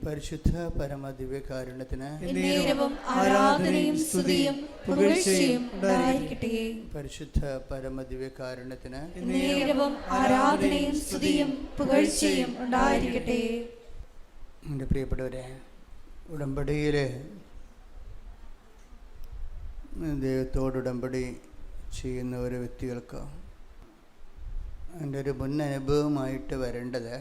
പരിശുദ്ധ പരമദിവ്യകാരുണ്യത്തിന് ആരാധനയും സ്തുതിയും പുകഴ്ചയും ഉണ്ടായിരിക്കട്ടെ. പരിശുദ്ധ പരമദിവ്യകാരുണ്യത്തിന് ആരാധനയും സ്തുതിയും പുകഴ്ചയും ഉണ്ടായിരിക്കട്ടെ. എൻ്റെ പ്രിയപ്പെട്ടവരെ, ഉടമ്പടിയിൽ ദൈവത്തോട് ഉടമ്പടി ചെയ്യുന്ന ഒരു വ്യക്തികൾക്ക് എൻ്റെ ഒരു മുൻ അനുഭവമായിട്ട് വരേണ്ടത്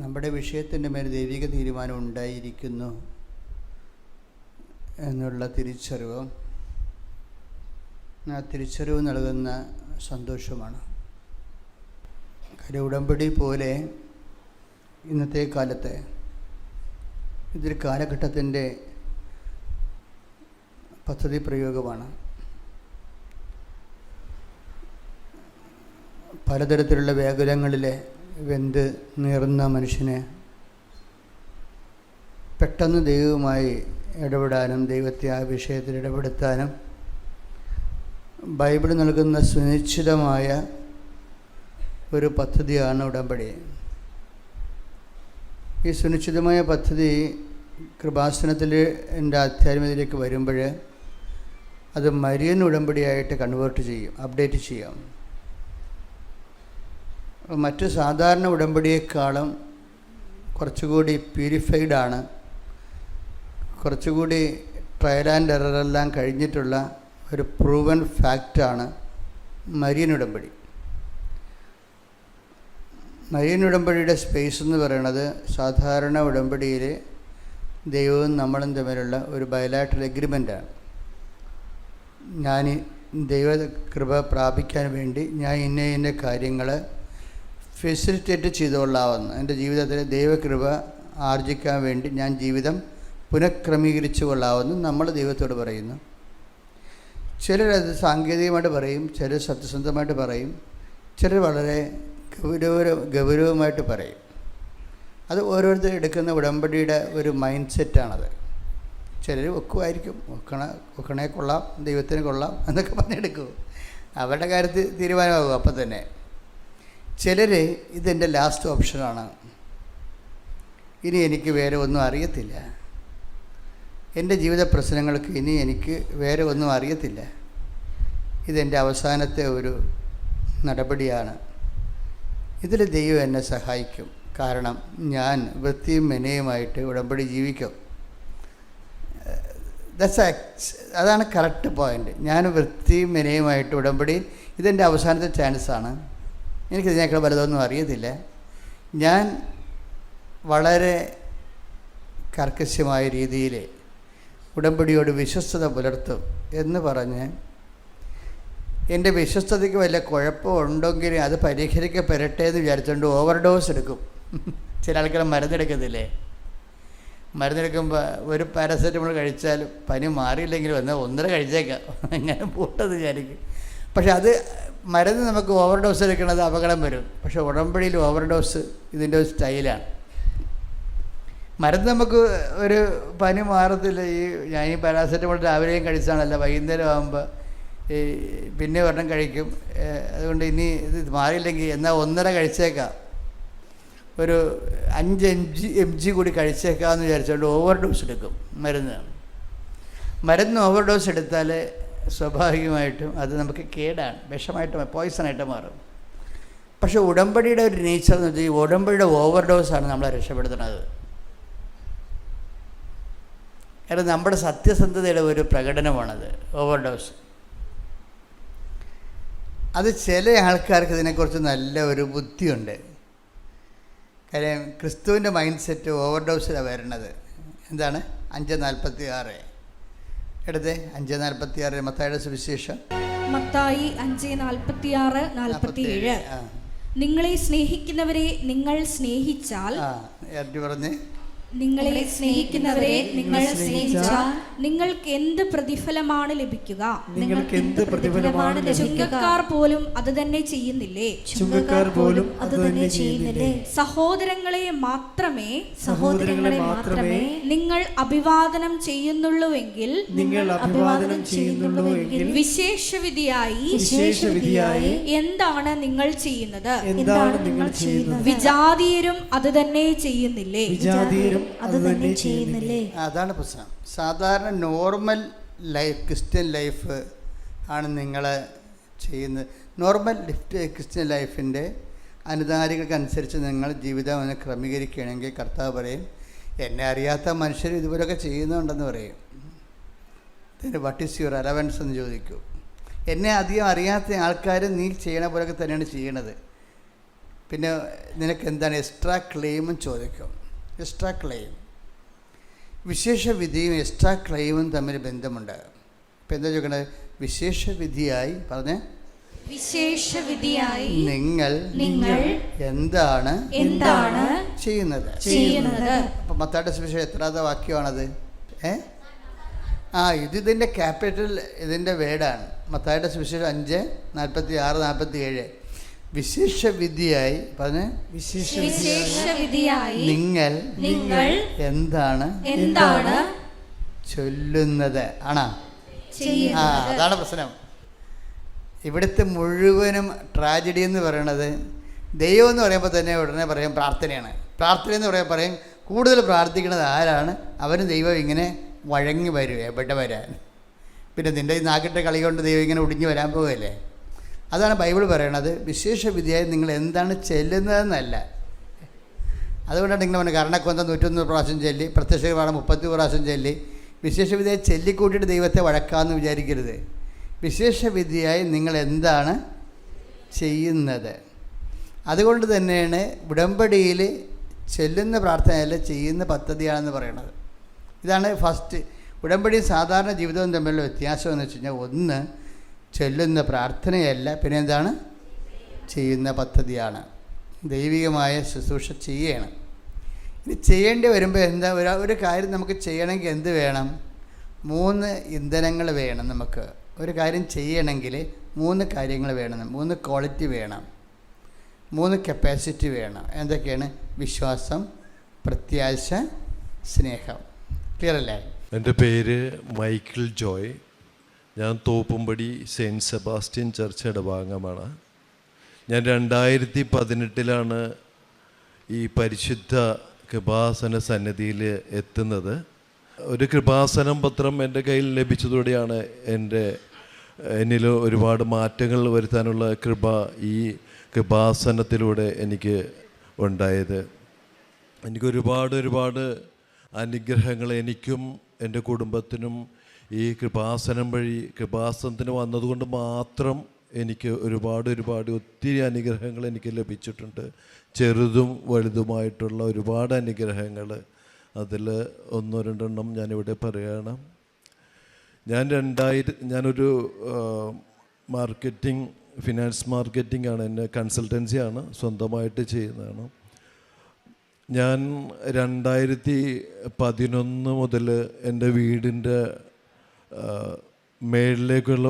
നമ്മുടെ വിഷയത്തിൻ്റെ മേൽ ദൈവിക തീരുമാനം ഉണ്ടായിരിക്കുന്നു എന്നുള്ള തിരിച്ചറിവ്, ആ തിരിച്ചറിവ് നൽകുന്ന സന്തോഷമാണ്. കാര്യം ഉടമ്പടി പോലെ ഇന്നത്തെ കാലത്തെ ഇതൊരു കാലഘട്ടത്തിൻ്റെ പദ്ധതി പ്രയോഗമാണ്. പലതരത്തിലുള്ള വ്യാകുലങ്ങളിലെ വെന്ത് നീറുന്ന മനുഷ്യനെ പെട്ടെന്ന് ദൈവവുമായി ഇടപെടാനും ദൈവത്തെ ആ വിഷയത്തിൽ ഇടപെടുത്താനും ബൈബിൾ നൽകുന്ന സുനിശ്ചിതമായ ഒരു പദ്ധതിയാണ് ഉടമ്പടി. ഈ സുനിശ്ചിതമായ പദ്ധതി കൃപാസനത്തിൽ എൻ്റെ ആധ്യാത്മികതയിലേക്ക് വരുമ്പോൾ അത് മരിയൻ ഉടമ്പടിയായിട്ട് കൺവേർട്ട് ചെയ്യും, അപ്ഡേറ്റ് ചെയ്യാം. മറ്റ് സാധാരണ ഉടമ്പടിയേക്കാളും കുറച്ചുകൂടി പ്യൂരിഫൈഡാണ്, കുറച്ചുകൂടി ട്രയൽ ആൻഡ് എററെല്ലാം കഴിഞ്ഞിട്ടുള്ള ഒരു പ്രൂവൻ ഫാക്റ്റാണ് മരിയൻ ഉടമ്പടി. മരിയൻ ഉടമ്പടിയുടെ സ്പേസ് എന്ന് പറയുന്നത് സാധാരണ ഉടമ്പടിയിൽ ദൈവവും നമ്മളും തമ്മിലുള്ള ഒരു ബയലാറ്ററൽ എഗ്രിമെൻ്റാണ്. ഞാൻ ദൈവ കൃപ പ്രാപിക്കാൻ വേണ്ടി ഞാൻ ഇന്ന കാര്യങ്ങൾ ഫെസിലിറ്റേറ്റ് ചെയ്തുകൊള്ളാവുന്ന എൻ്റെ ജീവിതത്തിൽ ദൈവകൃപ ആർജിക്കാൻ വേണ്ടി ഞാൻ ജീവിതം പുനഃക്രമീകരിച്ചു കൊള്ളാവുന്ന നമ്മൾ ദൈവത്തോട് പറയുന്നു. ചിലരത് സാങ്കേതികമായിട്ട് പറയും, ചിലർ സത്യസന്ധമായിട്ട് പറയും, ചിലർ വളരെ ഗൗരവമായിട്ട് പറയും. അത് ഓരോരുത്തർ എടുക്കുന്ന ഉടമ്പടിയുടെ ഒരു മൈൻഡ് സെറ്റാണത്. ചിലർ ഒക്കുമായിരിക്കും, ഒക്കണേ കൊള്ളാം, ദൈവത്തിന് കൊള്ളാം എന്നൊക്കെ പറഞ്ഞെടുക്കും, അവരുടെ കാര്യത്തിൽ തീരുമാനമാകും അപ്പം തന്നെ. ചിലർ ഇതെൻ്റെ ലാസ്റ്റ് ഓപ്ഷനാണ്, ഇനി എനിക്ക് വേറെ ഒന്നും അറിയത്തില്ല, എൻ്റെ ജീവിത പ്രശ്നങ്ങൾക്ക് ഇനി എനിക്ക് വേറെ ഒന്നും അറിയത്തില്ല, ഇതെൻ്റെ അവസാനത്തെ ഒരു നടപടിയാണ്, ഇതിൽ ദൈവം എന്നെ സഹായിക്കും, കാരണം ഞാൻ വൃത്തിയും മെനയുമായിട്ട് ഉടമ്പടി ജീവിക്കും. അതാണ് കറക്റ്റ് പോയിൻ്റ്. ഞാൻ വൃത്തിയും മെനയുമായിട്ട് ഉടമ്പടി, ഇതെൻ്റെ അവസാനത്തെ ചാൻസാണ്, എനിക്കിതിനേക്കാൾ വലുതൊന്നും അറിയത്തില്ല, ഞാൻ വളരെ കർക്കശമായ രീതിയിൽ ഉടമ്പടിയോട് വിശ്വസ്തത പുലർത്തും എന്ന് പറഞ്ഞ് എൻ്റെ വിശ്വസ്തതയ്ക്ക് വല്ല കുഴപ്പമുണ്ടെങ്കിൽ അത് പരിഹരിക്കപ്പെടട്ടെ എന്ന് വിചാരിച്ചുകൊണ്ട് ഓവർഡോസ് എടുക്കും. ചില ആൾക്കാർ മരുന്നെടുക്കത്തില്ലേ, മരുന്നെടുക്കുമ്പോൾ ഒരു പാരസെറ്റമോൾ കഴിച്ചാൽ പനി മാറിയില്ലെങ്കിൽ വന്നാൽ 1.5 കഴിച്ചേക്കാം, അങ്ങനെ പൂട്ടത് വിചാരിക്കും. പക്ഷെ അത് മരുന്ന് നമുക്ക് ഓവർഡോസ് എടുക്കുന്നത് അപകടം വരും. പക്ഷേ ഉടമ്പടിയിൽ ഓവർഡോസ് ഇതിൻ്റെ ഒരു സ്റ്റൈലാണ്. മരുന്ന് നമുക്ക് ഒരു പനി മാറത്തില്ല. ഞാൻ ഈ പാരാസെറ്റമോൾ രാവിലെയും കഴിച്ചാണല്ലോ, വൈകുന്നേരം ആകുമ്പോൾ പിന്നെ ഒരെണ്ണം കഴിക്കും. അതുകൊണ്ട് ഇനി ഇത് മാറിയില്ലെങ്കിൽ എന്നാൽ 1.5 കഴിച്ചേക്കാം, ഒരു 5 mg കൂടി കഴിച്ചേക്കാമെന്ന് വിചാരിച്ചുകൊണ്ട് ഓവർഡോസ് എടുക്കും. മരുന്ന് ഓവർഡോസ് എടുത്താൽ സ്വാഭാവികമായിട്ടും അത് നമുക്ക് കേടാണ്, വിഷമായിട്ട് പോയ്സണായിട്ട് മാറും. പക്ഷേ ഉടമ്പടിയുടെ ഒരു നേച്ചർ എന്ന് വെച്ചാൽ ഈ ഉടമ്പടിയുടെ ഓവർഡോസാണ് നമ്മളെ രക്ഷപ്പെടുത്തുന്നത്. കാരണം നമ്മുടെ സത്യസന്ധതയുടെ ഒരു പ്രകടനമാണത് ഓവർഡോസ്. അത് ചില ആൾക്കാർക്ക് ഇതിനെക്കുറിച്ച് നല്ല ഒരു ബുദ്ധിയുണ്ട്. കാര്യം ക്രിസ്തുവിൻ്റെ മൈൻഡ് സെറ്റ് ഓവർഡോസിലാണ് വരുന്നത്. എന്താണ് 5:46 എടുത്തേ, 5:46 മത്തായിയുടെ സുവിശേഷം. മത്തായി 5:46-47. നിങ്ങളെ സ്നേഹിക്കുന്നവരെ നിങ്ങൾ സ്നേഹിച്ചാൽ, പറഞ്ഞേ, നിങ്ങളെ സ്നേഹിക്കുന്നവരെ നിങ്ങൾ സ്നേഹിച്ചാൽ നിങ്ങൾക്ക് എന്ത് പ്രതിഫലമാണ് ലഭിക്കുക? നിങ്ങൾക്ക് എന്ത് പ്രതിഫലമാണ് ലഭിക്കുക? ചുങ്കക്കാർ പോലും അത് തന്നെ ചെയ്യുന്നില്ലേ? ചുങ്കക്കാർ പോലും അത് തന്നെ ചെയ്യുന്നില്ലേ? സഹോദരങ്ങളെ മാത്രമേ നിങ്ങൾ അഭിവാദനം ചെയ്യുന്നുള്ളൂവെങ്കിൽ വിശേഷവിധിയായി എന്താണ് നിങ്ങൾ ചെയ്യുന്നത്? വിജാതീയരും അത് തന്നെ ചെയ്യുന്നില്ലേ? അതാണ് പ്രശ്നം. സാധാരണ നോർമൽ ലൈഫ്, ക്രിസ്ത്യൻ ലൈഫ് ആണ് നിങ്ങൾ ചെയ്യുന്നത്. നോർമൽ ക്രിസ്ത്യൻ ലൈഫിൻ്റെ അനുധാരികൾക്കനുസരിച്ച് നിങ്ങൾ ജീവിതം ഒന്ന് ക്രമീകരിക്കുകയാണെങ്കിൽ കർത്താവ് പറയും, എന്നെ അറിയാത്ത മനുഷ്യർ ഇതുപോലൊക്കെ ചെയ്യുന്നുണ്ടെന്ന് പറയും. വാട്ട് ഈസ് യുവർ അലവൻസ് എന്ന് ചോദിക്കൂ. എന്നെ അധികം അറിയാത്ത ആൾക്കാർ നീ ചെയ്യണ പോലൊക്കെ തന്നെയാണ് ചെയ്യണത്. പിന്നെ നിനക്ക് എന്താണ് എക്സ്ട്രാ ക്ലെയിമും ചോദിക്കും. എക്സ്ട്രാ ക്ലെയിം, വിശേഷവിധിയും എക്സ്ട്രാ ക്ലെയിമും തമ്മിൽ ബന്ധമുണ്ട്. ഇപ്പം എന്താ ചോദിക്കണത്? വിശേഷവിധിയായി പറഞ്ഞേ, വിശേഷവിധിയായി നിങ്ങൾ എന്താണ് ചെയ്യുന്നത്? അപ്പം മത്തായിയുടെ സുവിശേഷം എത്രാമത്തെ വാക്യമാണത്? ഇതിൻ്റെ ക്യാപിറ്റൽ ഇതിൻ്റെ വേർഡാണ്. മത്തായിയുടെ സുവിശേഷം 5:46-47. വിശേഷവിധിയായി പറഞ്ഞ്, വിശേഷവിധിയായി നിങ്ങൾ എന്താണ് ചൊല്ലുന്നത് ആണോ? അതാണ് പ്രശ്നം. ഇവിടുത്തെ മുഴുവനും ട്രാജഡി എന്ന് പറയുന്നത്, ദൈവം എന്ന് പറയുമ്പോൾ തന്നെ ഉടനെ പറയും പ്രാർത്ഥനയാണ്. പ്രാർത്ഥന എന്ന് പറയുമ്പോൾ പറയും കൂടുതൽ പ്രാർത്ഥിക്കുന്നത് ആരാണ്? അവന് ദൈവം ഇങ്ങനെ വഴങ്ങി വരും, എവിടെ വരാൻ. പിന്നെ നിൻ്റെ ഈ നാക്കിൻ്റെ കളി കൊണ്ട് ദൈവം ഇങ്ങനെ ഒടിഞ്ഞു വരാൻ പോവുകയല്ലേ. അതാണ് ബൈബിൾ പറയണത്. വിശേഷവിധിയായി നിങ്ങൾ എന്താണ് ചെല്ലുന്നതെന്നല്ല. അതുകൊണ്ടാണ് നിങ്ങൾ പറഞ്ഞത് കർണക്കൊന്ത 101 പ്രാവശ്യം ചൊല്ലി, പ്രത്യക്ഷമാണ് 30 പ്രാവശ്യം ചൊല്ലി. വിശേഷവിധിയായി ചൊല്ലിക്കൂട്ടിയിട്ട് ദൈവത്തെ വഴക്കാമെന്ന് വിചാരിക്കരുത്. വിശേഷവിധിയായി നിങ്ങൾ എന്താണ് ചെയ്യുന്നത്? അതുകൊണ്ട് തന്നെയാണ് ഉടമ്പടിയിൽ ചെല്ലുന്ന പ്രാർത്ഥനയല്ല, ചെയ്യുന്ന പദ്ധതിയാണെന്ന് പറയണത്. ഇതാണ് ഫസ്റ്റ്. ഉടമ്പടിയും സാധാരണ ജീവിതവും തമ്മിലുള്ള വ്യത്യാസം എന്ന് വെച്ച് കഴിഞ്ഞാൽ, ഒന്ന് ചൊല്ലുന്ന പ്രാർത്ഥനയല്ല, പിന്നെ എന്താണ് ചെയ്യുന്ന പദ്ധതിയാണ്. ദൈവികമായ ശുശ്രൂഷ ചെയ്യണം. ഇനി ചെയ്യേണ്ടി വരുമ്പോൾ എന്താ, ഒരു കാര്യം നമുക്ക് ചെയ്യണമെങ്കിൽ എന്ത് വേണം? 3 ഇന്ധനങ്ങൾ വേണം. നമുക്ക് ഒരു കാര്യം ചെയ്യണമെങ്കിൽ 3 കാര്യങ്ങൾ വേണം. 3 ക്വാളിറ്റി വേണം, 3 കപ്പാസിറ്റി വേണം. എന്തൊക്കെയാണ്? വിശ്വാസം, പ്രത്യാശ, സ്നേഹം. ക്ലിയർ അല്ലേ? എൻ്റെ പേര് മൈക്കിൾ ജോയ്. ഞാൻ തോപ്പുംപടി സെയിൻറ്റ് സെബാസ്റ്റ്യൻ ചർച്ച് ഇടഭാഗമാണ്. ഞാൻ 2018 ഈ പരിശുദ്ധ കൃപാസന സന്നിധിയിൽ എത്തുന്നത്. ഒരു കൃപാസനം പത്രം എൻ്റെ കയ്യിൽ ലഭിച്ചതോടെയാണ് എന്നിൽ ഒരുപാട് മാറ്റങ്ങൾ വരുത്താനുള്ള കൃപ ഈ കൃപാസനത്തിലൂടെ എനിക്ക് ഉണ്ടായത്. എനിക്ക് ഒരുപാട് അനുഗ്രഹങ്ങൾ എനിക്കും എൻ്റെ കുടുംബത്തിനും ഈ കൃപാസനം വഴി, കൃപാസനത്തിന് വന്നതുകൊണ്ട് മാത്രം എനിക്ക് ഒരുപാട് ഒത്തിരി അനുഗ്രഹങ്ങൾ എനിക്ക് ലഭിച്ചിട്ടുണ്ട്. ചെറുതും വലുതുമായിട്ടുള്ള ഒരുപാട് അനുഗ്രഹങ്ങൾ. അതിൽ 1-2 ഞാനിവിടെ പറയുകയാണ്. ഞാനൊരു ഫിനാൻസ് മാർക്കറ്റിംഗ് ആണ്, എൻ്റെ കൺസൾട്ടൻസിയാണ്, സ്വന്തമായിട്ട് ചെയ്യുന്നതാണ്. ഞാൻ 2011 മുതൽ എൻ്റെ വീടിൻ്റെ മേളിലേക്കുള്ള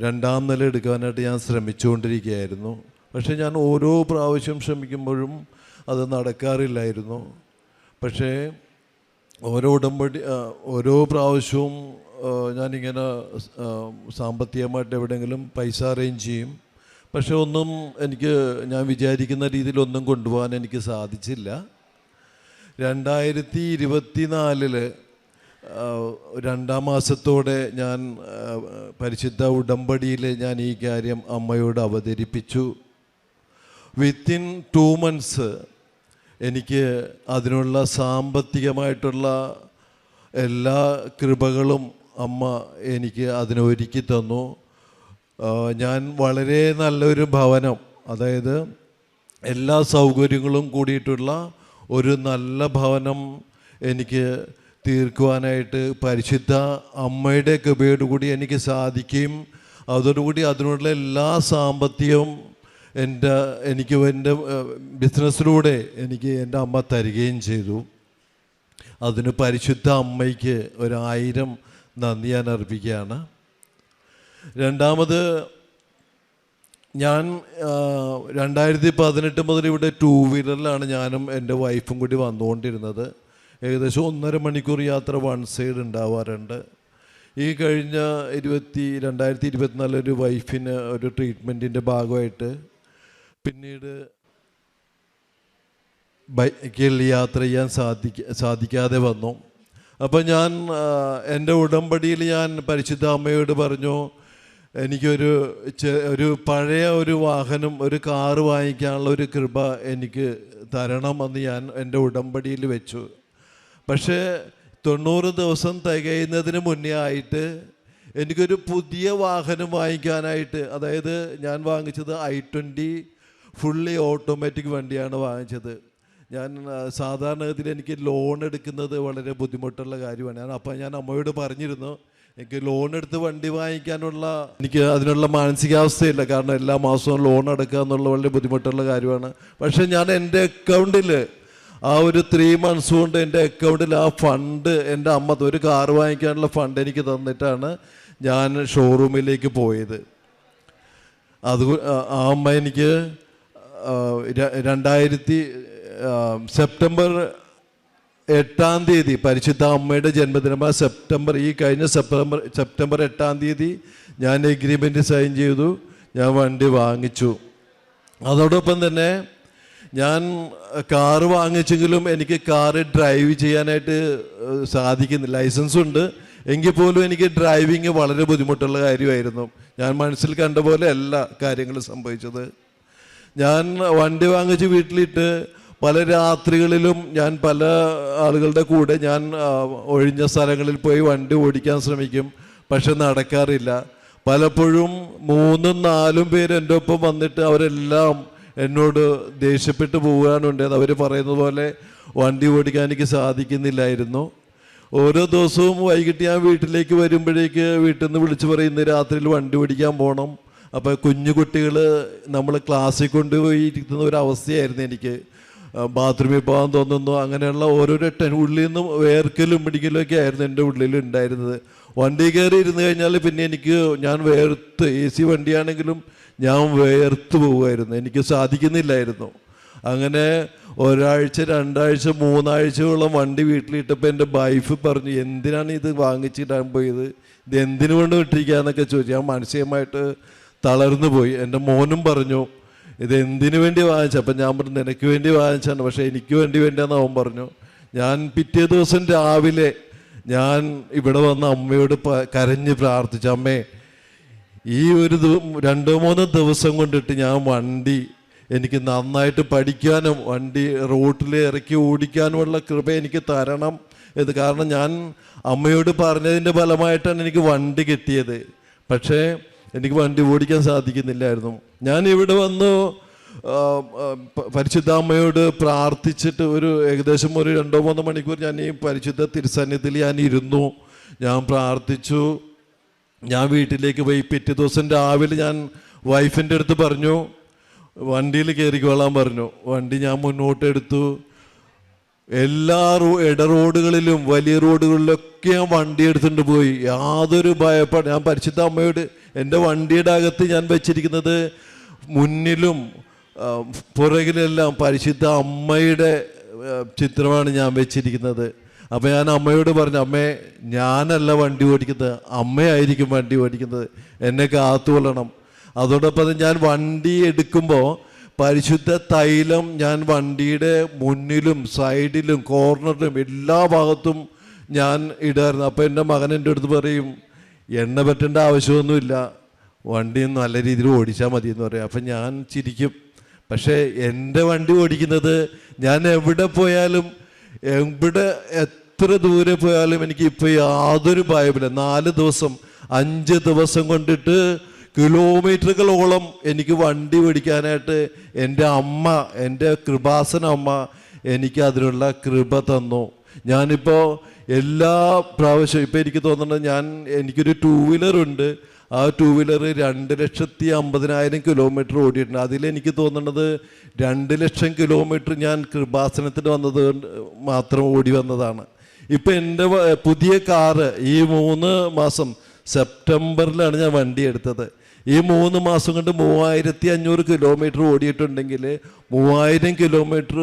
2ാം നില എടുക്കാനായിട്ട് ഞാൻ ശ്രമിച്ചുകൊണ്ടിരിക്കുകയായിരുന്നു. പക്ഷേ ഞാൻ ഓരോ പ്രാവശ്യം ശ്രമിക്കുമ്പോഴും അത് നടക്കാറില്ലായിരുന്നു. പക്ഷേ ഓരോ പ്രാവശ്യവും ഞാനിങ്ങനെ സാമ്പത്തികമായിട്ട് എവിടെയെങ്കിലും പൈസ അറേഞ്ച് ചെയ്യും. പക്ഷെ ഞാൻ വിചാരിക്കുന്ന രീതിയിൽ ഒന്നും കൊണ്ടുപോകാൻ എനിക്ക് സാധിച്ചില്ല. 2024 2ാം മാസത്തോടെ ഞാൻ പരിശുദ്ധ ഉടമ്പടിയിൽ ഞാൻ ഈ കാര്യം അമ്മയോട് അവതരിപ്പിച്ചു. വിത്തിൻ 2 months എനിക്ക് അതിനുള്ള സാമ്പത്തികമായിട്ടുള്ള എല്ലാ കൃപകളും അമ്മ എനിക്ക് അതിനൊരുക്കി തന്നു. ഞാൻ വളരെ നല്ലൊരു ഭവനം, അതായത് എല്ലാ സൗകര്യങ്ങളും കൂടിയിട്ടുള്ള ഒരു നല്ല ഭവനം എനിക്ക് തീർക്കുവാനായിട്ട് പരിശുദ്ധ അമ്മയുടെ കൃപയോടുകൂടി എനിക്ക് സാധിക്കുകയും അതോടുകൂടി അതിനുള്ള എല്ലാ സാമ്പത്തികവും എനിക്ക് എൻ്റെ ബിസിനസ്സിലൂടെ എനിക്ക് എൻ്റെ അമ്മ തരികയും ചെയ്തു. അതിന് പരിശുദ്ധ അമ്മയ്ക്ക് 1000 നന്ദി ഞാൻ അർപ്പിക്കുകയാണ്. രണ്ടാമത്, ഞാൻ 2018 മുതൽ ഇവിടെ 2 വീലറിലാണ് ഞാനും എൻ്റെ വൈഫും കൂടി വന്നുകൊണ്ടിരുന്നത്. ഏകദേശം 1.5 മണിക്കൂർ യാത്ര വൺ സൈഡ് ഉണ്ടാവാറുണ്ട്. ഈ കഴിഞ്ഞ 2024 ഒരു വൈഫിന് ഒരു ട്രീറ്റ്മെൻറ്റിൻ്റെ ഭാഗമായിട്ട് പിന്നീട് ബൈക്കിൽ യാത്ര ചെയ്യാൻ സാധിക്കാതെ വന്നു. അപ്പോൾ ഞാൻ എൻ്റെ ഉടമ്പടിയിൽ ഞാൻ പരിശുദ്ധ അമ്മയോട് പറഞ്ഞു, എനിക്കൊരു പഴയ ഒരു വാഹനം, ഒരു കാറ് വാങ്ങിക്കാനുള്ള ഒരു കൃപ എനിക്ക് തരണമെന്ന് ഞാൻ എൻ്റെ ഉടമ്പടിയിൽ വെച്ചു. പക്ഷേ 90 ദിവസം തികയുന്നതിന് മുന്നേ ആയിട്ട് എനിക്കൊരു പുതിയ വാഹനം വാങ്ങിക്കാനായിട്ട്, അതായത് ഞാൻ വാങ്ങിച്ചത് i20 ഫുള്ളി ഓട്ടോമാറ്റിക് വണ്ടിയാണ് വാങ്ങിച്ചത്. ഞാൻ സാധാരണഗതിയിൽ എനിക്ക് ലോൺ എടുക്കുന്നത് വളരെ ബുദ്ധിമുട്ടുള്ള കാര്യമാണ്. അപ്പോൾ ഞാൻ അമ്മയോട് പറഞ്ഞിരുന്നു, എനിക്ക് ലോൺ എടുത്ത് വണ്ടി വാങ്ങിക്കാനുള്ള എനിക്ക് അതിനുള്ള മാനസികാവസ്ഥയില്ല, കാരണം എല്ലാ മാസവും ലോൺ അടക്കുക എന്നുള്ള വളരെ ബുദ്ധിമുട്ടുള്ള കാര്യമാണ്. പക്ഷേ ഞാൻ എൻ്റെ അക്കൗണ്ടിൽ ആ ഒരു 3 months കൊണ്ട് എൻ്റെ അക്കൗണ്ടിൽ ആ ഫണ്ട്, എൻ്റെ അമ്മ ഒരു കാറ് വാങ്ങിക്കാനുള്ള ഫണ്ട് എനിക്ക് തന്നിട്ടാണ് ഞാൻ ഷോറൂമിലേക്ക് പോയത്. അത് ആ അമ്മ എനിക്ക് സെപ്റ്റംബർ 8 പരിശുദ്ധ അമ്മയുടെ ജന്മദിനമായ കഴിഞ്ഞ സെപ്റ്റംബർ 8 ഞാൻ എഗ്രിമെൻറ്റ് സൈൻ ചെയ്തു. ഞാൻ വണ്ടി വാങ്ങിച്ചു. അതോടൊപ്പം തന്നെ ഞാൻ കാറ് വാങ്ങിച്ചെങ്കിലും എനിക്ക് കാറ് ഡ്രൈവ് ചെയ്യാനായിട്ട് സാധിക്കുന്നില്ല. ലൈസൻസ് ഉണ്ട്, എങ്കിൽ പോലും എനിക്ക് ഡ്രൈവിങ് വളരെ ബുദ്ധിമുട്ടുള്ള കാര്യമായിരുന്നു. ഞാൻ മനസ്സിൽ കണ്ട പോലെ എല്ലാ കാര്യങ്ങളും സംഭവിച്ചത്. ഞാൻ വണ്ടി വാങ്ങിച്ച് വീട്ടിലിട്ട് പല രാത്രികളിലും ഞാൻ പല ആളുകളുടെ കൂടെ ഞാൻ ഒഴിഞ്ഞ സ്ഥലങ്ങളിൽ പോയി വണ്ടി ഓടിക്കാൻ ശ്രമിക്കും, പക്ഷെ നടക്കാറില്ല. പലപ്പോഴും 3-4 പേര് എൻ്റെ ഒപ്പം വന്നിട്ട് അവരെല്ലാം എന്നോട് ദേഷ്യപ്പെട്ട് പോകാനുണ്ടായത്. അവർ പറയുന്നത് പോലെ വണ്ടി ഓടിക്കാൻ എനിക്ക് സാധിക്കുന്നില്ലായിരുന്നു. ഓരോ ദിവസവും വൈകിട്ട് ഞാൻ വീട്ടിലേക്ക് വരുമ്പോഴേക്ക് വീട്ടിൽ നിന്ന് വിളിച്ച് പറയും, ഇന്ന് രാത്രിയിൽ വണ്ടി ഓടിക്കാൻ പോകണം. അപ്പോൾ കുഞ്ഞു കുട്ടികൾ നമ്മൾ ക്ലാസ്സിൽ കൊണ്ടുപോയി ഇരിക്കുന്ന ഒരവസ്ഥയായിരുന്നു എനിക്ക്. ബാത്റൂമിൽ പോകാൻ തോന്നുന്നു, അങ്ങനെയുള്ള ഓരോരോ ഉള്ളിൽ നിന്നും വേർക്കലും പിടിക്കലും ഒക്കെ ആയിരുന്നു എൻ്റെ ഉള്ളിൽ ഉണ്ടായിരുന്നത്. വണ്ടി കയറി ഇരുന്ന് കഴിഞ്ഞാൽ പിന്നെ ഞാൻ വേർത്ത്, AC വണ്ടിയാണെങ്കിലും ഞാൻ വേർത്ത് പോവുമായിരുന്നു, എനിക്ക് സാധിക്കുന്നില്ലായിരുന്നു. അങ്ങനെ 1 ആഴ്ച 2 ആഴ്ച 3 ആഴ്ചയോളം വണ്ടി വീട്ടിലിട്ടപ്പോൾ എൻ്റെ വൈഫ് പറഞ്ഞു, എന്തിനാണ് ഇത് വാങ്ങിച്ചിടാൻ പോയത്, ഇത് എന്തിനു കൊണ്ട് ഇട്ടിരിക്കുകയെന്നൊക്കെ ചോദിച്ചു. ഞാൻ മാനസികമായിട്ട് തളർന്നു പോയി. എൻ്റെ മോനും പറഞ്ഞു, ഇത് എന്തിനു വേണ്ടി വാങ്ങിച്ചു? അപ്പം ഞാൻ പറഞ്ഞു, നിനക്ക് വേണ്ടി വാങ്ങിച്ചാണ്, പക്ഷേ എനിക്ക് വേണ്ടിയാന്ന് അവൻ പറഞ്ഞു. ഞാൻ പിറ്റേ ദിവസം രാവിലെ ഞാൻ ഇവിടെ വന്ന അമ്മയോട് കരഞ്ഞ് പ്രാർത്ഥിച്ചു, അമ്മേ, ഈ ഒരു 2-3 ദിവസം കൊണ്ടിട്ട് ഞാൻ വണ്ടി എനിക്ക് നന്നായിട്ട് പഠിക്കാനും വണ്ടി റോട്ടിൽ ഇറക്കി ഓടിക്കാനുമുള്ള കൃപ എനിക്ക് തരണം ഇത്. കാരണം ഞാൻ അമ്മയോട് പറഞ്ഞതിൻ്റെ ഫലമായിട്ടാണ് എനിക്ക് വണ്ടി കിട്ടിയത്, പക്ഷേ എനിക്ക് വണ്ടി ഓടിക്കാൻ സാധിക്കുന്നില്ലായിരുന്നു. ഞാൻ ഇവിടെ വന്നു പരിശുദ്ധ അമ്മയോട് പ്രാർത്ഥിച്ചിട്ട് ഏകദേശം 2-3 മണിക്കൂർ ഞാൻ ഈ പരിശുദ്ധ തിരുസന്നിധിയിൽ ഞാൻ ഇരുന്നു, ഞാൻ പ്രാർത്ഥിച്ചു. ഞാൻ വീട്ടിലേക്ക് പോയി. പിറ്റേ ദിവസം രാവിലെ ഞാൻ വൈഫിൻ്റെ അടുത്ത് പറഞ്ഞു, വണ്ടിയിൽ കയറിക്കോളാൻ പറഞ്ഞു. വണ്ടി ഞാൻ മുന്നോട്ടെടുത്തു. എല്ലാ ഇട റോഡുകളിലും വലിയ റോഡുകളിലൊക്കെ ഞാൻ വണ്ടി എടുത്തുകൊണ്ട് പോയി. യാതൊരു ഭയപ്പാട്. ഞാൻ പരിശുദ്ധ അമ്മയോട് എൻ്റെ വണ്ടിയുടെ അകത്ത് ഞാൻ വെച്ചിരിക്കുന്നത് മുന്നിലും പുറകിലെല്ലാം പരിശുദ്ധ അമ്മയുടെ ചിത്രമാണ് ഞാൻ വെച്ചിരിക്കുന്നത്. അപ്പോൾ ഞാൻ അമ്മയോട് പറഞ്ഞു, അമ്മേ, ഞാനല്ല വണ്ടി ഓടിക്കുന്നത്, അമ്മയായിരിക്കും വണ്ടി ഓടിക്കുന്നത്, എന്നെ കാത്തുകൊള്ളണം. അതോടൊപ്പം ഞാൻ വണ്ടി എടുക്കുമ്പോൾ പരിശുദ്ധ തൈലം ഞാൻ വണ്ടിയുടെ മുന്നിലും സൈഡിലും കോർണറിലും എല്ലാ ഭാഗത്തും ഞാൻ ഇടായിരുന്നു. അപ്പോൾ എൻ്റെ മകൻ എൻ്റെ അടുത്ത് പറയും, എണ്ണ പറ്റേണ്ട ആവശ്യമൊന്നുമില്ല, വണ്ടി നല്ല രീതിയിൽ ഓടിച്ചാൽ മതി എന്ന് പറയും. അപ്പം ഞാൻ ചിരിക്കും. പക്ഷേ എൻ്റെ വണ്ടി ഓടിക്കുന്നത് ഞാൻ എവിടെ പോയാലും എത്ര ദൂരെ പോയാലും എനിക്ക് ഇപ്പോൾ യാതൊരു ഭയമില്ല. 4 ദിവസം 5 ദിവസം കൊണ്ടിട്ട് കിലോമീറ്ററുകളോളം എനിക്ക് വണ്ടി ഓടിക്കാനായിട്ട് എൻ്റെ അമ്മ, എൻ്റെ കൃപാസന അമ്മ എനിക്ക് അതിനുള്ള കൃപ തന്നു. ഞാനിപ്പോൾ എല്ലാ പ്രാവശ്യവും ഇപ്പോൾ എനിക്ക് തോന്നുന്നത് എനിക്കൊരു 2 വീലറുണ്ട്. ആ 2 വീലർ 2,50,000 കിലോമീറ്റർ ഓടിയിട്ടുണ്ട്. അതിലെനിക്ക് തോന്നുന്നത് 2 ലക്ഷം കിലോമീറ്റർ ഞാൻ കൃപാസനത്തിന് വന്നത് മാത്രം ഓടി വന്നതാണ്. ഇപ്പം എൻ്റെ പുതിയ കാറ് ഈ 3 മാസം സെപ്റ്റംബറിലാണ് ഞാൻ വണ്ടി എടുത്തത്. ഈ 3 മാസം കൊണ്ട് 3500 കിലോമീറ്റർ ഓടിയിട്ടുണ്ടെങ്കിൽ 3000 കിലോമീറ്റർ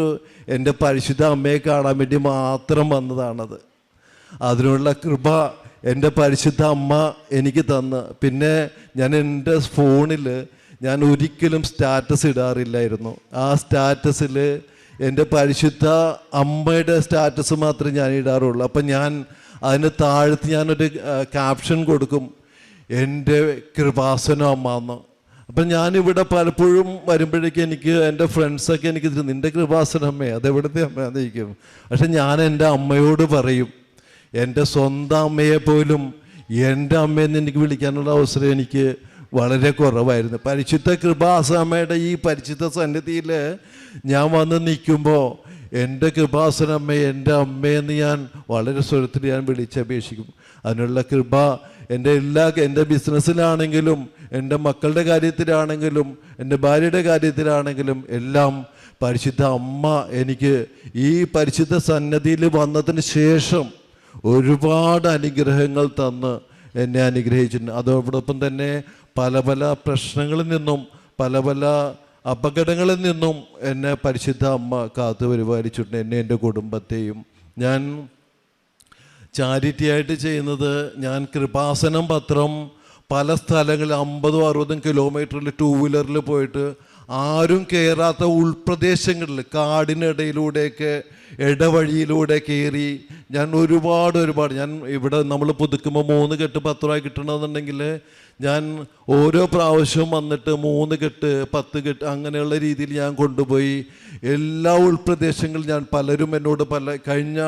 എൻ്റെ പരിശുദ്ധ അമ്മയെ കാണാൻ വേണ്ടി മാത്രം വന്നതാണത്. അതിനുള്ള കൃപ എൻ്റെ പരിശുദ്ധ അമ്മ എനിക്ക് തന്ന്. പിന്നെ ഞാൻ എൻ്റെ ഫോണിൽ ഞാൻ ഒരിക്കലും സ്റ്റാറ്റസ് ഇടാറില്ലായിരുന്നു. ആ സ്റ്റാറ്റസിൽ എൻ്റെ പരിശുദ്ധ അമ്മയുടെ സ്റ്റാറ്റസ് മാത്രമേ ഞാൻ ഇടാറുള്ളൂ. അപ്പം ഞാൻ അതിന് താഴ്ത്തി ഞാനൊരു ക്യാപ്ഷൻ കൊടുക്കും, എൻ്റെ കൃപാസനം അമ്മ എന്ന്. അപ്പം ഞാനിവിടെ പലപ്പോഴും വരുമ്പോഴേക്കും എനിക്ക് എൻ്റെ ഫ്രണ്ട്സൊക്കെ എനിക്ക് നിൻ്റെ കൃപാസനം അമ്മേ, അതെവിടുത്തെ അമ്മയാന്ന് ചോദിക്കും. പക്ഷെ ഞാൻ എൻ്റെ അമ്മയോട് പറയും, എൻ്റെ സ്വന്തം അമ്മയെ പോലും എൻ്റെ അമ്മയെന്ന് എനിക്ക് വിളിക്കാനുള്ള അവസരം എനിക്ക് വളരെ കുറവായിരുന്നു. പരിശുദ്ധ കൃപാസനമ്മയുടെ ഈ പരിശുദ്ധ സന്നിധിയിൽ ഞാൻ വന്ന് നിൽക്കുമ്പോൾ എൻ്റെ കൃപാസനമ്മ, എൻ്റെ അമ്മയെന്ന് ഞാൻ വളരെ സ്വരത്തിൽ ഞാൻ വിളിച്ചപേക്ഷിക്കും. അതിനുള്ള കൃപ എൻ്റെ ബിസിനസ്സിലാണെങ്കിലും എൻ്റെ മക്കളുടെ കാര്യത്തിലാണെങ്കിലും എൻ്റെ ഭാര്യയുടെ കാര്യത്തിലാണെങ്കിലും എല്ലാം പരിശുദ്ധ അമ്മ എനിക്ക് ഈ പരിശുദ്ധ സന്നിധിയിൽ വന്നതിന് ശേഷം ഒരുപാട് അനുഗ്രഹങ്ങൾ തന്ന് എന്നെ അനുഗ്രഹിച്ചിട്ടുണ്ട്. അതോടൊപ്പം തന്നെ പല പല പ്രശ്നങ്ങളിൽ നിന്നും പല പല അപകടങ്ങളിൽ നിന്നും എന്നെ പരിശുദ്ധ അമ്മ കാത്തു പരിപാലിച്ചിട്ടുണ്ട്, എന്നെ എൻ്റെ കുടുംബത്തെയും. ഞാൻ ചാരിറ്റി ആയിട്ട് ചെയ്യുന്നത്, ഞാൻ കൃപാസനം പത്രം പല സ്ഥലങ്ങളിൽ 50-60 കിലോമീറ്ററിൽ 2 വീലറിൽ പോയിട്ട് ആരും കയറാത്ത ഉൾപ്രദേശങ്ങളിൽ കാടിനിടയിലൂടെയൊക്കെ ഇടവഴിയിലൂടെ കയറി ഞാൻ ഒരുപാട് ഞാൻ ഇവിടെ നമ്മൾ പുതുക്കുമ്പോൾ 3 കെട്ട് 10 രൂപ കിട്ടണമെന്നുണ്ടെങ്കിൽ ഞാൻ ഓരോ പ്രാവശ്യവും വന്നിട്ട് 3 കെട്ട് 10 കെട്ട് അങ്ങനെയുള്ള രീതിയിൽ ഞാൻ കൊണ്ടുപോയി എല്ലാ ഉൾപ്രദേശങ്ങളിലും. ഞാൻ പലരും എന്നോട് കഴിഞ്ഞ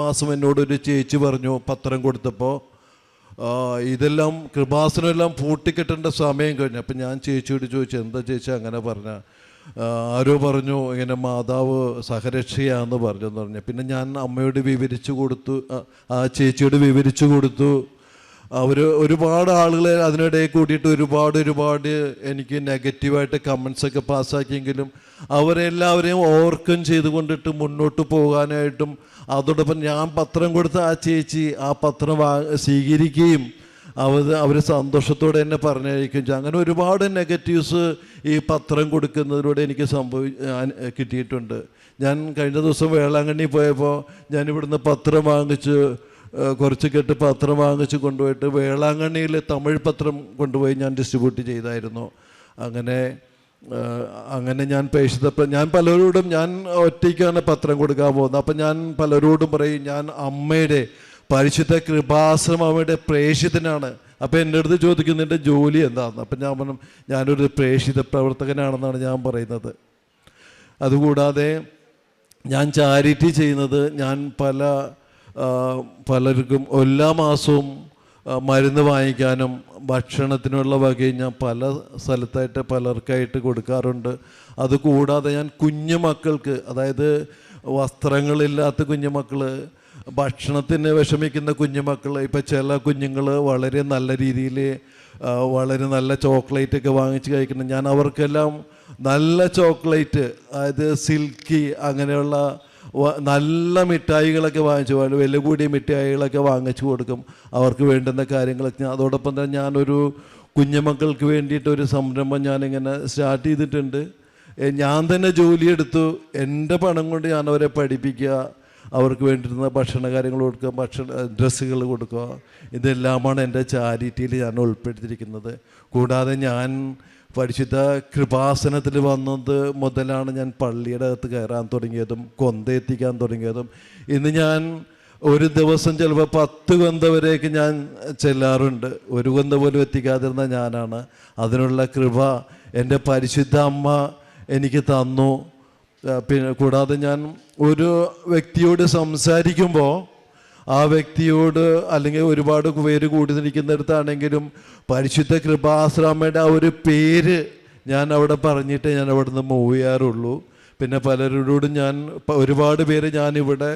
മാസം എന്നോടൊരു ചേച്ചി പറഞ്ഞു പത്രം കൊടുത്തപ്പോൾ, ഇതെല്ലാം കൃപാസനമെല്ലാം പൂട്ടിക്കെട്ടേണ്ട സമയം കഴിഞ്ഞു. അപ്പം ഞാൻ ചേച്ചിയോട് ചോദിച്ചു, എന്താ ചേച്ചി അങ്ങനെ പറഞ്ഞ? ആരോ പറഞ്ഞു ഇങ്ങനെ മാതാവ് സഹരക്ഷയാന്ന് പറഞ്ഞു. പിന്നെ ഞാൻ അമ്മയോട് വിവരിച്ചു കൊടുത്തു, ആ ചേച്ചിയോട് വിവരിച്ചു കൊടുത്തു. അവർ ഒരുപാട് ആളുകളെ അതിനിടയിൽ കൂടിയിട്ട് ഒരുപാട് എനിക്ക് നെഗറ്റീവായിട്ട് കമൻസൊക്കെ പാസ്സാക്കിയെങ്കിലും അവരെല്ലാവരെയും ഓവർകം ചെയ്തുകൊണ്ടിട്ട് മുന്നോട്ട് പോകാനായിട്ടും, അതോടൊപ്പം ഞാൻ പത്രം കൊടുത്ത ആ ചേച്ചി ആ പത്രം സ്വീകരിക്കുകയും അവർ സന്തോഷത്തോടെ എന്നെ പറഞ്ഞയക്കുകയും. അങ്ങനെ ഒരുപാട് നെഗറ്റീവ്സ് ഈ പത്രം കൊടുക്കുന്നതിലൂടെ എനിക്ക് കിട്ടിയിട്ടുണ്ട്. ഞാൻ കഴിഞ്ഞ ദിവസം വേളാങ്കണ്ണി പോയപ്പോൾ ഞാൻ ഇവിടുന്ന് പത്രം വാങ്ങിച്ച് കുറച്ച് കെട്ട് പത്രം വാങ്ങിച്ച് കൊണ്ടുപോയിട്ട് വേളാങ്കണ്ണിയിൽ തമിഴ് പത്രം കൊണ്ടുപോയി ഞാൻ ഡിസ്ട്രിബ്യൂട്ട് ചെയ്തായിരുന്നു. അങ്ങനെ ഞാൻ പലരോടും, ഞാൻ ഒറ്റയ്ക്കാണ് പത്രം കൊടുക്കാൻ പോകുന്നത്. അപ്പം ഞാൻ പലരോടും പറയും, ഞാൻ അമ്മയുടെ പരിശുദ്ധ കൃപാസനം അമ്മയുടെ പ്രേഷിതനാണ്. അപ്പം എൻ്റെ അടുത്ത് ചോദിക്കും നിൻ്റെ ജോലി എന്താണെന്ന്. അപ്പം ഞാൻ പറഞ്ഞു ഞാനൊരു പ്രേഷിത പ്രവർത്തകനാണെന്നാണ് ഞാൻ പറയുന്നത്. അതുകൂടാതെ ഞാൻ ചാരിറ്റി ചെയ്യുന്നത്, ഞാൻ പലർക്കും എല്ലാ മാസവും മരുന്ന് വാങ്ങിക്കാനും ഭക്ഷണത്തിനുള്ള വകയും ഞാൻ പല സ്ഥലത്തായിട്ട് പലർക്കായിട്ട് കൊടുക്കാറുണ്ട്. അതുകൂടാതെ ഞാൻ കുഞ്ഞുമക്കൾക്ക്, അതായത് വസ്ത്രങ്ങളില്ലാത്ത കുഞ്ഞുമക്കൾ, ഭക്ഷണത്തിന് വിഷമിക്കുന്ന കുഞ്ഞുമക്കൾ, ഇപ്പം ചില കുഞ്ഞുങ്ങൾ വളരെ നല്ല രീതിയിൽ വളരെ നല്ല ചോക്ലേറ്റൊക്കെ വാങ്ങിച്ച് കഴിക്കണം. ഞാൻ അവർക്കെല്ലാം നല്ല ചോക്ലേറ്റ്, അതായത് സിൽക്കി അങ്ങനെയുള്ള നല്ല മിഠായികളൊക്കെ വാങ്ങിച്ചു, വില കൂടിയ മിഠായികളൊക്കെ വാങ്ങിച്ചു കൊടുക്കും. അവർക്ക് വേണ്ടുന്ന കാര്യങ്ങളൊക്കെ. അതോടൊപ്പം തന്നെ ഞാനൊരു കുഞ്ഞുമക്കൾക്ക് വേണ്ടിയിട്ടൊരു സംരംഭം ഞാനിങ്ങനെ സ്റ്റാർട്ട് ചെയ്തിട്ടുണ്ട്. ഞാൻ തന്നെ ജോലിയെടുത്തു, എൻ്റെ പണം കൊണ്ട് ഞാൻ അവരെ പഠിപ്പിക്കുക, അവർക്ക് വേണ്ടിയിരുന്ന ഭക്ഷണ കാര്യങ്ങൾ കൊടുക്കുക, ഡ്രസ്സുകൾ കൊടുക്കുക. ഇതെല്ലാമാണ് എൻ്റെ ചാരിറ്റിയിൽ ഞാൻ ഉൾപ്പെടുത്തിയിരിക്കുന്നത്. കൂടാതെ ഞാൻ പരിശുദ്ധ കൃപാസനത്തിൽ വന്നത് മുതലാണ് ഞാൻ പള്ളിയുടെ അകത്ത് കയറാൻ തുടങ്ങിയതും കൊന്തെത്തിക്കാൻ തുടങ്ങിയതും. ഇന്ന് ഞാൻ ഒരു ദിവസം ചിലപ്പോൾ 10 കൊന്ത വരെയൊക്കെ ഞാൻ ചെല്ലാറുണ്ട്. ഒരു കൊന്ത പോലും എത്തിക്കാതിരുന്ന ഞാനാണ്. അതിനുള്ള കൃപ എൻ്റെ പരിശുദ്ധ അമ്മ എനിക്ക് തന്നു. പിന്നെ കൂടാതെ ഞാൻ ഒരു വ്യക്തിയോട് സംസാരിക്കുമ്പോൾ ആ വ്യക്തിയോട്, അല്ലെങ്കിൽ ഒരുപാട് പേര് കൂടി നിൽക്കുന്നിടത്താണെങ്കിലും പരിശുദ്ധ കൃപാസനമ്മയുടെ ആ ഒരു പേര് ഞാൻ അവിടെ പറഞ്ഞിട്ട് ഞാൻ അവിടെ നിന്ന് മൂവ് ചെയ്യാറുള്ളൂ. പിന്നെ പലരോടും ഞാൻ ഒരുപാട് പേര് ഞാനിവിടെ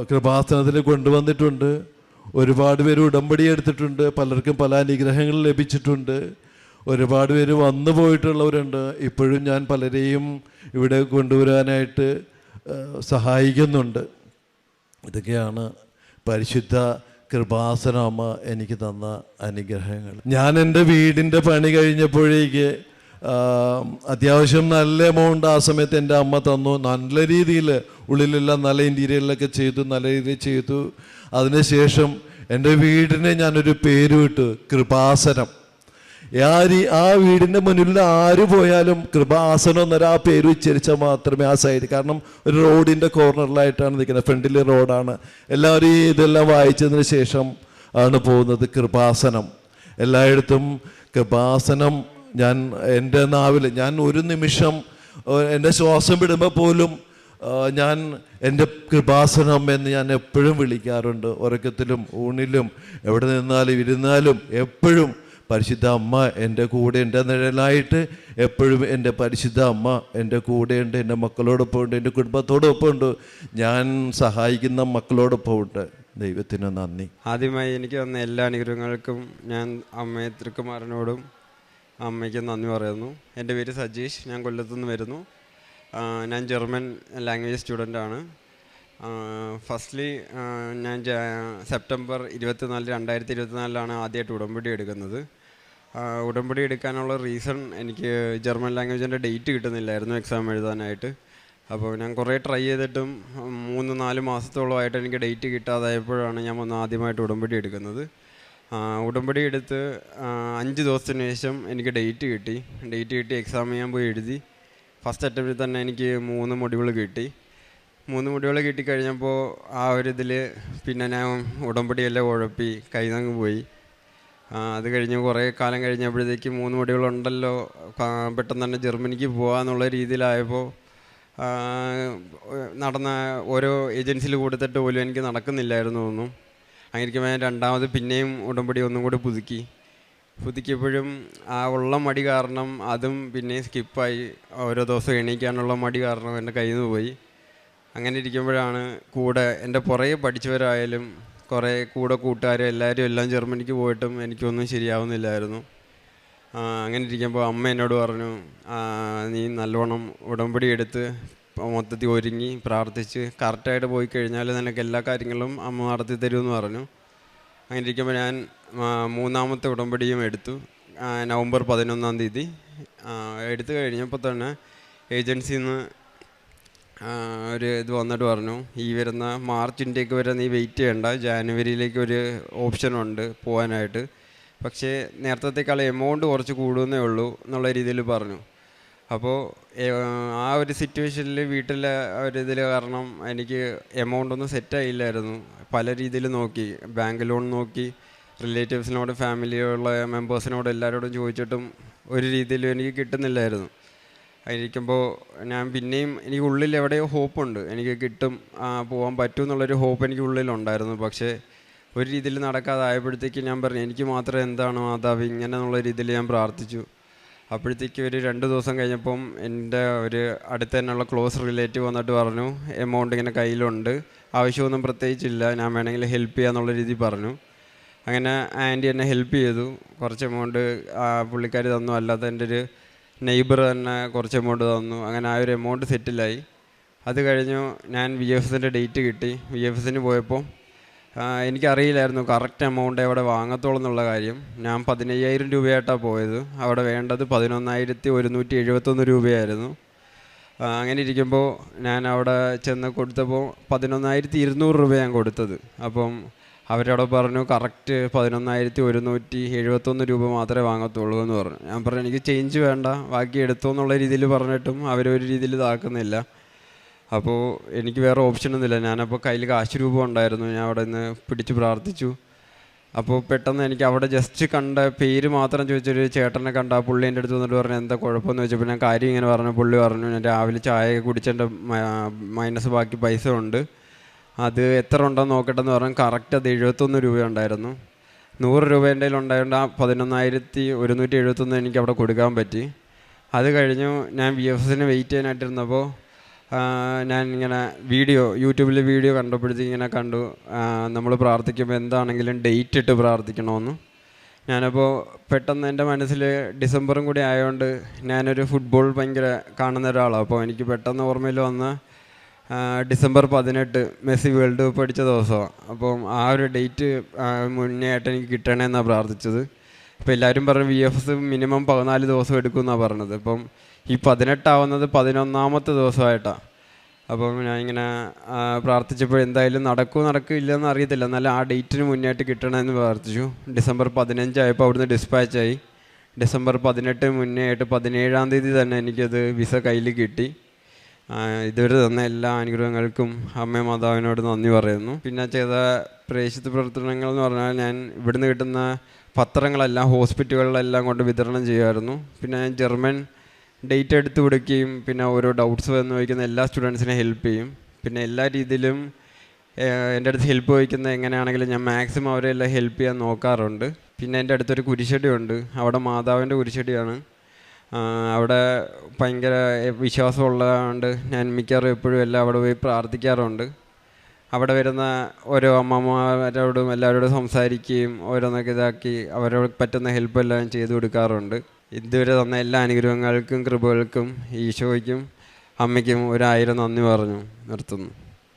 കൃപാസനത്തിൽ കൊണ്ടുവന്നിട്ടുണ്ട്. ഒരുപാട് പേര് ഉടമ്പടി എടുത്തിട്ടുണ്ട്. പലർക്കും പല അനുഗ്രഹങ്ങൾ ലഭിച്ചിട്ടുണ്ട്. ഒരുപാട് പേര് വന്നു പോയിട്ടുള്ളവരുണ്ട്. ഇപ്പോഴും ഞാൻ പലരെയും ഇവിടെ കൊണ്ടുവരാനായിട്ട് സഹായിക്കുന്നുണ്ട്. ഇതൊക്കെയാണ് പരിശുദ്ധ കൃപാസന അമ്മ എനിക്ക് തന്ന അനുഗ്രഹങ്ങൾ. ഞാൻ എൻ്റെ വീടിൻ്റെ പണി കഴിഞ്ഞപ്പോഴേക്ക് അത്യാവശ്യം നല്ല എമൗണ്ട് ആ സമയത്ത് എൻ്റെ അമ്മ തന്നു. നല്ല രീതിയിൽ ഉള്ളിലെല്ലാം നല്ല ഇൻറ്റീരിയറിലൊക്കെ ചെയ്തു, നല്ല രീതിയിൽ ചെയ്തു. അതിനുശേഷം എൻ്റെ വീടിനെ ഞാനൊരു പേര് വിട്ടു, കൃപാസനം. ആ വീടിൻ്റെ മുന്നിൽ ആര് പോയാലും കൃപാസനം എന്നൊരു ആ പേര് ഉച്ചരിച്ചാൽ മാത്രമേ ആ സൈഡ്, കാരണം ഒരു റോഡിൻ്റെ കോർണറിലായിട്ടാണ് നിൽക്കുന്നത്, ഫ്രണ്ടിൽ റോഡാണ്. എല്ലാവരും ഇതെല്ലാം വായിച്ചതിന് ശേഷം ആണ് പോകുന്നത്. കൃപാസനം എല്ലായിടത്തും കൃപാസനം. ഞാൻ എൻ്റെ നാവിൽ ഞാൻ ഒരു നിമിഷം എൻ്റെ ശ്വാസം വിടുമ്പോൾ പോലും ഞാൻ എൻ്റെ കൃപാസനം എന്ന് ഞാൻ എപ്പോഴും വിളിക്കാറുണ്ട്. ഉറക്കത്തിലും ഊണിലും എവിടെ നിന്നാലും ഇരുന്നാലും എപ്പോഴും പരിശുദ്ധ അമ്മ എൻ്റെ കൂടെ, എൻ്റെ നിഴലായിട്ട് എപ്പോഴും എൻ്റെ പരിശുദ്ധ അമ്മ എൻ്റെ കൂടെയുണ്ട്. എൻ്റെ മക്കളോടൊപ്പം ഉണ്ട്, എൻ്റെ കുടുംബത്തോടൊപ്പം ഉണ്ട്, ഞാൻ സഹായിക്കുന്ന മക്കളോടൊപ്പം ഉണ്ട്. ദൈവത്തിന് നന്ദി. ആദ്യമായി എനിക്ക് തന്ന എല്ലാ അനുഗ്രഹങ്ങൾക്കും ഞാൻ അമ്മയെ തൃക്കുമാരനോടും അമ്മയ്ക്ക് നന്ദി പറയുന്നു. എൻ്റെ പേര് സജീഷ്, ഞാൻ കൊല്ലത്തുനിന്ന് വരുന്നു. ഞാൻ ജർമ്മൻ ലാംഗ്വേജ് സ്റ്റുഡൻ്റാണ്. ഫസ്റ്റ്ലി ഞാൻ സെപ്റ്റംബർ 24, 2024 ആദ്യമായിട്ട് ഉടമ്പടി എടുക്കുന്നത്. ഉടമ്പടി എടുക്കാനുള്ള റീസൺ, എനിക്ക് ജർമ്മൻ ലാംഗ്വേജിൻ്റെ ഡേറ്റ് കിട്ടുന്നില്ലായിരുന്നു എക്സാം എഴുതാനായിട്ട്. അപ്പോൾ ഞാൻ കുറേ ട്രൈ ചെയ്തിട്ടും 3-4 മാസത്തോളമായിട്ട് എനിക്ക് ഡേറ്റ് കിട്ടാതായപ്പോഴാണ് ഞാൻ ആദ്യമായിട്ട് ഉടമ്പടി എടുക്കുന്നത്. ഉടമ്പടി എടുത്ത് 5 ദിവസത്തിന് ശേഷം എനിക്ക് ഡേറ്റ് കിട്ടി. എക്സാം ഞാൻ പോയി എഴുതി. ഫസ്റ്റ് അറ്റംപ്റ്റിൽ തന്നെ എനിക്ക് 3 മൊഡ്യൂൾ കിട്ടി. 3 മൊഡ്യൂൾ കിട്ടിക്കഴിഞ്ഞപ്പോൾ ആ ഒരു ഇതിൽ പിന്നെ ഞാൻ ഉടമ്പടിയെല്ലാം ഉഴപ്പി കൈനങ്ങ് പോയി. അത് കഴിഞ്ഞ് കുറേ കാലം കഴിഞ്ഞപ്പോഴത്തേക്ക് 3 മൊഡ്യൂളുണ്ടല്ലോ, പെട്ടെന്ന് തന്നെ ജർമ്മനിക്ക് പോകാമെന്നുള്ള രീതിയിലായപ്പോൾ നടന്ന ഓരോ ഏജൻസിയിൽ കൊടുത്തിട്ട് പോലും എനിക്ക് നടക്കുന്നില്ലായിരുന്നു ഒന്നും. അങ്ങനെ ഞാൻ രണ്ടാമത് പിന്നെയും ഉടമ്പടി ഒന്നും കൂടി പുതുക്കിയപ്പോഴും ആ ഉള്ള മടി കാരണം അതും പിന്നെയും സ്കിപ്പായി. ഓരോ ദിവസം എണീക്കാനുള്ള മടി കാരണം എൻ്റെ കയ്യിൽ നിന്ന് പോയി. അങ്ങനെ ഇരിക്കുമ്പോഴാണ് കൂടെ എൻ്റെ പുറകെ പഠിച്ചവരായാലും കുറേ കൂടെ കൂട്ടുകാരും എല്ലാം ജർമ്മനിക്ക് പോയിട്ടും എനിക്കൊന്നും ശരിയാവുന്നില്ലായിരുന്നു. അങ്ങനെ ഇരിക്കുമ്പോൾ അമ്മ എന്നോട് പറഞ്ഞു, നീ നല്ലോണം ഉടമ്പടി എടുത്ത് മൊത്തത്തിൽ ഒരുങ്ങി പ്രാർത്ഥിച്ച് കറക്റ്റായിട്ട് പോയി കഴിഞ്ഞാൽ നിനക്ക് എല്ലാ കാര്യങ്ങളും അമ്മ നടത്തി തരുമെന്ന് പറഞ്ഞു. അങ്ങനെ ഇരിക്കുമ്പോൾ ഞാൻ 3ാമത്തെ ഉടമ്പടിയും എടുത്തു. നവംബർ 11 എടുത്തു കഴിഞ്ഞപ്പോൾ തന്നെ ഏജൻസിയിൽ നിന്ന് ഒരു ഇത് വന്നിട്ട് പറഞ്ഞു, ഈ വരുന്ന മാർച്ചിൻ്റെയൊക്കെ വരെ നീ വെയിറ്റ് ചെയ്യണ്ട, ജാനുവരിയിലേക്ക് ഒരു ഓപ്ഷനുണ്ട് പോകാനായിട്ട്, പക്ഷേ നേരത്തേക്കാൾ എമൗണ്ട് കുറച്ച് കൂടുന്നേ ഉള്ളൂ എന്നുള്ള രീതിയിൽ പറഞ്ഞു. അപ്പോൾ ആ ഒരു സിറ്റുവേഷനിൽ വീട്ടിലെ ഒരിതിൽ കാരണം എനിക്ക് എമൗണ്ടൊന്നും സെറ്റായില്ലായിരുന്നു. പല രീതിയിൽ നോക്കി, ബാങ്ക് ലോൺ നോക്കി, റിലേറ്റീവ്സിനോട് ഫാമിലിയുള്ള മെമ്പേഴ്സിനോട് എല്ലാവരോടും ചോദിച്ചിട്ടും ഒരു രീതിയിലും എനിക്ക് കിട്ടുന്നില്ലായിരുന്നു. ആയിരിക്കുമ്പോൾ ഞാൻ പിന്നെയും എനിക്ക് ഉള്ളിൽ എവിടെയോ ഹോപ്പുണ്ട്, എനിക്ക് കിട്ടും, പോകാൻ പറ്റും എന്നുള്ളൊരു ഹോപ്പ് എനിക്ക് ഉള്ളിലുണ്ടായിരുന്നു. പക്ഷേ ഒരു രീതിയിൽ നടക്കാതായപ്പോഴത്തേക്ക് ഞാൻ പറഞ്ഞു, എനിക്ക് മാത്രം എന്താണോ മാതാവ് ഇങ്ങനെ എന്നുള്ള രീതിയിൽ ഞാൻ പ്രാർത്ഥിച്ചു. അപ്പോഴത്തേക്ക് ഒരു 2 ദിവസം കഴിഞ്ഞപ്പം എൻ്റെ ഒരു അടുത്ത് തന്നെയുള്ള ക്ലോസ് റിലേറ്റീവ് വന്നിട്ട് പറഞ്ഞു, എമൗണ്ട് ഇങ്ങനെ കയ്യിലുണ്ട്, ആവശ്യമൊന്നും പ്രത്യേകിച്ചില്ല, ഞാൻ വേണമെങ്കിൽ ഹെൽപ്പ് ചെയ്യാന്നുള്ള രീതിയിൽ പറഞ്ഞു. അങ്ങനെ ആൻറ്റി എന്നെ ഹെൽപ്പ് ചെയ്തു. കുറച്ച് എമൗണ്ട് പുള്ളിക്കാർ തന്നു, അല്ലാതെ എൻ്റെ ഒരു നെയ്ബർ തന്നെ കുറച്ച് എമൗണ്ട് തന്നു. അങ്ങനെ ആ ഒരു എമൗണ്ട് സെറ്റിലായി. അത് കഴിഞ്ഞു ഞാൻ VFSൻ്റെ ഡേറ്റ് കിട്ടി. VFSന് പോയപ്പോൾ എനിക്കറിയില്ലായിരുന്നു കറക്റ്റ് എമൗണ്ട് എവിടെ വാങ്ങത്തോളം എന്നുള്ള കാര്യം. ഞാൻ 15,000 രൂപയായിട്ടാണ് പോയത്. അവിടെ വേണ്ടത് 11,171 രൂപയായിരുന്നു. അങ്ങനെ ഇരിക്കുമ്പോൾ ഞാൻ അവിടെ ചെന്ന് കൊടുത്തപ്പോൾ 11,200 രൂപ ഞാൻ കൊടുത്തത്. അപ്പം അവരവിടെ പറഞ്ഞു കറക്റ്റ് 11,171 രൂപ മാത്രമേ വാങ്ങത്തുള്ളൂ എന്ന് പറഞ്ഞു. ഞാൻ പറഞ്ഞു എനിക്ക് ചേഞ്ച് വേണ്ട, ബാക്കി എടുത്തോ എന്നുള്ള രീതിയിൽ പറഞ്ഞിട്ടും അവരൊരു രീതിയിൽ ഇതാക്കുന്നില്ല. അപ്പോൾ എനിക്ക് വേറെ ഓപ്ഷനൊന്നുമില്ല. ഞാനപ്പോൾ കയ്യിൽ കാശ് രൂപ ഉണ്ടായിരുന്നു. ഞാൻ അവിടെ നിന്ന് പിടിച്ച് പ്രാർത്ഥിച്ചു. അപ്പോൾ പെട്ടെന്ന് എനിക്ക് അവിടെ ജസ്റ്റ് കണ്ട പേര് മാത്രം ചോദിച്ചൊരു ചേട്ടനെ കണ്ട ആ പുള്ളി എൻ്റെ അടുത്ത് വന്നിട്ട് പറഞ്ഞു എന്താ കുഴപ്പമെന്ന് ചോദിച്ചപ്പോൾ ഞാൻ കാര്യം ഇങ്ങനെ പറഞ്ഞു. പുള്ളി പറഞ്ഞു ഞാൻ രാവിലെ ചായ കുടിച്ചെൻ്റെ മൈനസ് ബാക്കി പൈസ ഉണ്ട്, അത് എത്ര ഉണ്ടെന്ന് നോക്കട്ടെ എന്ന് പറഞ്ഞു. കറക്റ്റ് അത് 71 രൂപ ഉണ്ടായിരുന്നു. 100 രൂപ എൻ്റെ കയ്യിൽ ഉണ്ടായതുകൊണ്ട് ആ 11,171 എനിക്ക് അവിടെ കൊടുക്കാൻ പറ്റി. അത് കഴിഞ്ഞു ഞാൻ VFSന് വെയിറ്റ് ചെയ്യാനായിട്ടിരുന്നപ്പോൾ ഞാൻ ഇങ്ങനെ യൂട്യൂബിൽ വീഡിയോ കണ്ടപ്പോഴത്തേക്ക് ഇങ്ങനെ കണ്ടു, നമ്മൾ പ്രാർത്ഥിക്കുമ്പോൾ എന്താണെങ്കിലും ഡേറ്റ് ഇട്ട് പ്രാർത്ഥിക്കണമെന്ന്. ഞാനപ്പോൾ പെട്ടെന്ന് എൻ്റെ മനസ്സിൽ ഡിസംബറും കൂടി ആയതുകൊണ്ട് ഞാനൊരു ഫുട്ബോൾ ഭയങ്കര കാണുന്ന ഒരാളാണ്. അപ്പോൾ എനിക്ക് പെട്ടെന്ന് ഓർമ്മയിൽ വന്ന ഡിസംബർ 18 മെസ്സി വേൾഡ് കപ്പ് അടിച്ച ദിവസമാണ്. അപ്പം ആ ഒരു ഡേറ്റ് മുന്നേ ആയിട്ട് എനിക്ക് കിട്ടണമെന്നാണ് പ്രാർത്ഥിച്ചത്. അപ്പോൾ എല്ലാവരും പറഞ്ഞു VFS മിനിമം 14 ദിവസം എടുക്കുമെന്നാണ് പറഞ്ഞത്. അപ്പം ഈ 18 ആവുന്നത് 11ാമത്തെ ദിവസമായിട്ടാണ്. അപ്പം ഞാനിങ്ങനെ പ്രാർത്ഥിച്ചപ്പോൾ എന്തായാലും നടക്കില്ലെന്ന് അറിയത്തില്ല, എന്നാലും ആ ഡേറ്റിന് മുന്നേയായിട്ട് കിട്ടണമെന്ന് പ്രാർത്ഥിച്ചു. ഡിസംബർ 15 ആയപ്പോൾ അവിടുന്ന് ഡിസ്പാച്ചായി. ഡിസംബർ 18 മുന്നേ ആയിട്ട് 17-ാം തീയതി തന്നെ എനിക്കത് വിസ കയ്യിൽ കിട്ടി. ഇതുവരെ തന്ന എല്ലാ അനുഗ്രഹങ്ങൾക്കും അമ്മ മാതാവിനോട് നന്ദി പറയുന്നു. പിന്നെ ചെയ്ത പ്രേക്ഷിത പ്രവർത്തനങ്ങൾ എന്ന് പറഞ്ഞാൽ ഞാൻ ഇവിടുന്ന് കിട്ടുന്ന പത്രങ്ങളെല്ലാം ഹോസ്പിറ്റലുകളിലെല്ലാം കൊണ്ട് വിതരണം ചെയ്യുമായിരുന്നു. പിന്നെ ഞാൻ ജർമ്മൻ ഡേറ്റ് എടുത്ത് കൊടുക്കുകയും പിന്നെ ഓരോ ഡൗട്ട്സ് വന്ന് ചോദിക്കുന്ന എല്ലാ സ്റ്റുഡൻസിനെ ഹെൽപ്പ് ചെയ്യും. പിന്നെ എല്ലാ രീതിയിലും എൻ്റെ അടുത്ത് ഹെൽപ്പ് ചോദിക്കുന്ന എങ്ങനെയാണെങ്കിലും ഞാൻ മാക്സിമം അവരെല്ലാം ഹെൽപ്പ് ചെയ്യാൻ നോക്കാറുണ്ട്. പിന്നെ എൻ്റെ അടുത്തൊരു കുരിശടിയുണ്ട്, അവിടെ മാതാവിൻ്റെ കുരിശടിയാണ്. അവിടെ ഭയങ്കര വിശ്വാസമുള്ളതുകൊണ്ട് ഞാൻ മിക്കവാറും എപ്പോഴും എല്ലാം അവിടെ പോയി പ്രാർത്ഥിക്കാറുണ്ട്. അവിടെ വരുന്ന ഓരോ അമ്മമാരോടും എല്ലാവരോടും സംസാരിക്കുകയും ഓരോന്നൊക്കെ ഇതാക്കി അവരോട് പറ്റുന്ന ഹെൽപ്പ് എല്ലാം ചെയ്തു കൊടുക്കാറുണ്ട്. ഇതുവരെ തന്ന എല്ലാ അനുഗ്രഹങ്ങൾക്കും കൃപകൾക്കും ഈശോയ്ക്കും അമ്മയ്ക്കും 1000 നന്ദി പറഞ്ഞു നിർത്തുന്നു.